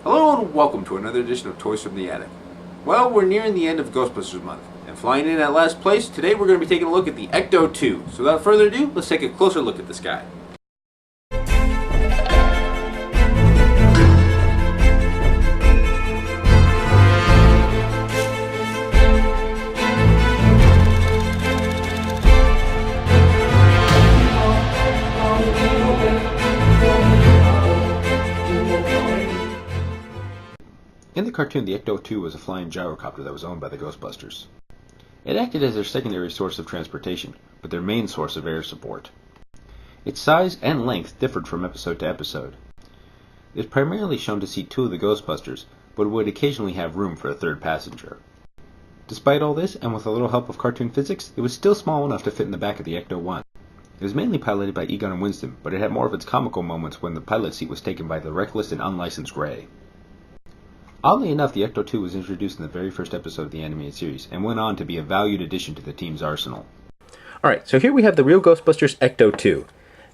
Hello and welcome to another edition of Toys from the Attic. Well, we're nearing the end of Ghostbusters month, and flying in at last place, today we're going to be taking a look at the Ecto2. So without further ado, let's take a closer look at this guy. In the cartoon, the Ecto2 was a flying gyrocopter that was owned by the Ghostbusters. It acted as their secondary source of transportation, but their main source of air support. Its size and length differed from episode to episode. It is primarily shown to seat two of the Ghostbusters, but would occasionally have room for a third passenger. Despite all this, and with a little help of cartoon physics, it was still small enough to fit in the back of the Ecto1. It was mainly piloted by Egon and Winston, but it had more of its comical moments when the pilot seat was taken by the reckless and unlicensed Ray. Oddly enough, the Ecto2 was introduced in the very first episode of the animated series, and went on to be a valued addition to the team's arsenal. Alright, so here we have the real Ghostbusters Ecto2.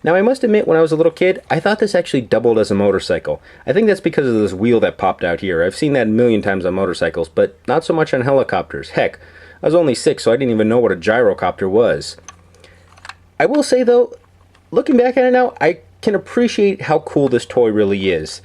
Now I must admit, when I was a little kid, I thought this actually doubled as a motorcycle. I think that's because of this wheel that popped out here. I've seen that a million times on motorcycles, but not so much on helicopters. Heck, I was only 6, so I didn't even know what a gyrocopter was. I will say though, looking back at it now, I can appreciate how cool this toy really is.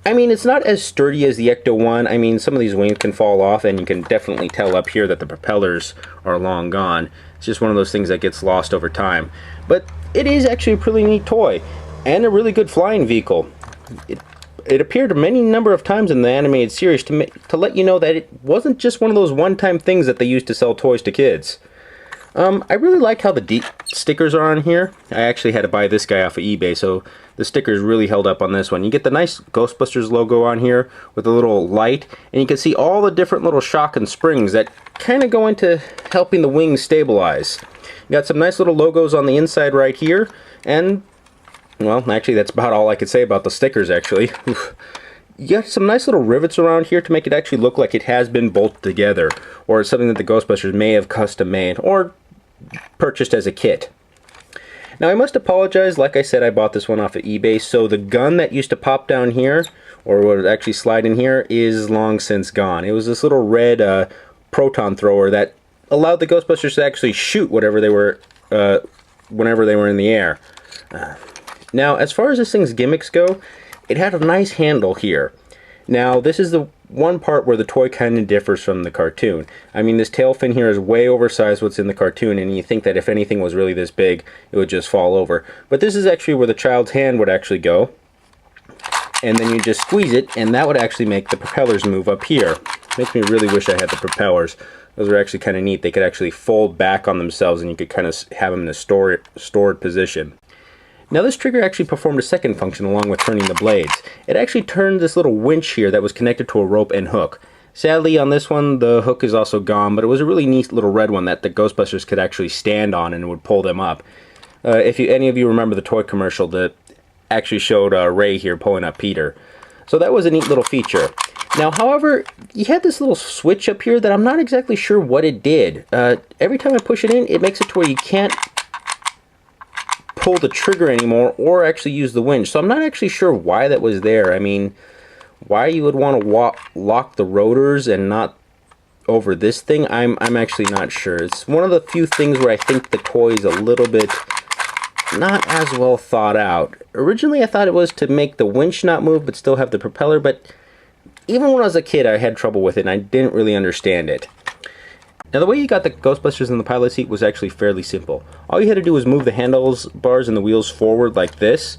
I mean, it's not as sturdy as the Ecto1. I mean, some of these wings can fall off, and you can definitely tell up here that the propellers are long gone. It's just one of those things that gets lost over time. But it is actually a pretty neat toy, and a really good flying vehicle. It appeared many number of times in the animated series to let you know that it wasn't just one of those one-time things that they used to sell toys to kids. I really like how the stickers are on here. I actually had to buy this guy off of eBay, so the stickers really held up on this one. You get the nice Ghostbusters logo on here with a little light, and you can see all the different little shock and springs that kind of go into helping the wings stabilize. You got some nice little logos on the inside right here, and, well, actually that's about all I could say about the stickers, actually. You got some nice little rivets around here to make it actually look like it has been bolted together, or something that the Ghostbusters may have custom made, or purchased as a kit. Now I must apologize, like I said, I bought this one off of eBay, so the gun that used to pop down here, or would actually slide in here, is long since gone. It was this little red proton thrower that allowed the Ghostbusters to actually shoot whatever they were, whenever they were in the air. Now, as far as this thing's gimmicks go, it had a nice handle here. Now, this is the one part where the toy kind of differs from the cartoon. I mean, this tail fin here is way oversized what's in the cartoon, and you think that if anything was really this big, it would just fall over. But this is actually where the child's hand would actually go. And then you just squeeze it, and that would actually make the propellers move up here. Makes me really wish I had the propellers. Those are actually kind of neat. They could actually fold back on themselves, and you could kind of have them in a stored position. Now this trigger actually performed a second function along with turning the blades. It actually turned this little winch here that was connected to a rope and hook. Sadly on this one the hook is also gone, but it was a really neat little red one that the Ghostbusters could actually stand on and it would pull them up. If any of you remember the toy commercial that actually showed Ray here pulling up Peter. So that was a neat little feature. Now however, you had this little switch up here that I'm not exactly sure what it did. Every time I push it in, it makes it to where you can't pull the trigger anymore or actually use the winch. So I'm not actually sure why that was there. I mean, why you would want to lock the rotors and not over this thing, I'm actually not sure. It's one of the few things where I think the toy is a little bit not as well thought out. Originally I thought it was to make the winch not move but still have the propeller, but even when I was a kid I had trouble with it and I didn't really understand it. Now the way you got the Ghostbusters in the pilot seat was actually fairly simple. All you had to do was move the handlebars and the wheels forward like this,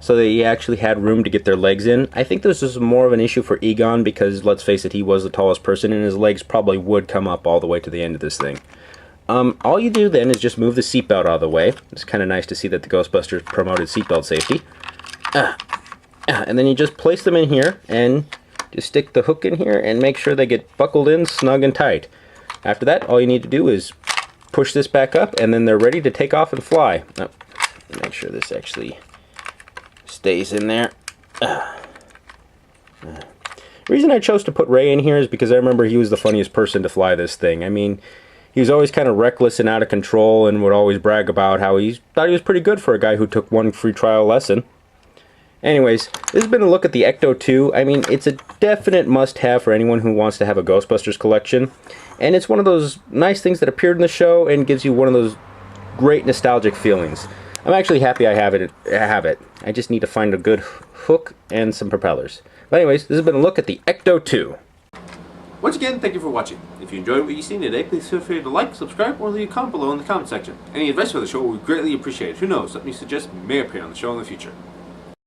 so that you actually had room to get their legs in. I think this was more of an issue for Egon because, let's face it, he was the tallest person and his legs probably would come up all the way to the end of this thing. All you do then is just move the seatbelt out of the way. It's kind of nice to see that the Ghostbusters promoted seatbelt safety. And then you just place them in here and just stick the hook in here and make sure they get buckled in snug and tight. After that, all you need to do is push this back up, and then they're ready to take off and fly. Oh, make sure this actually stays in there. The reason I chose to put Ray in here is because I remember he was the funniest person to fly this thing. I mean, he was always kind of reckless and out of control and would always brag about how he thought he was pretty good for a guy who took one free trial lesson. Anyways, this has been a look at the Ecto2. I mean, it's a definite must-have for anyone who wants to have a Ghostbusters collection. And it's one of those nice things that appeared in the show and gives you one of those great nostalgic feelings. I'm actually happy I have it. I just need to find a good hook and some propellers. But anyways, this has been a look at the Ecto2. Once again, thank you for watching. If you enjoyed what you've seen today, please feel free to like, subscribe, or leave a comment below in the comment section. Any advice for the show we greatly appreciate. Who knows, something you suggest may appear on the show in the future.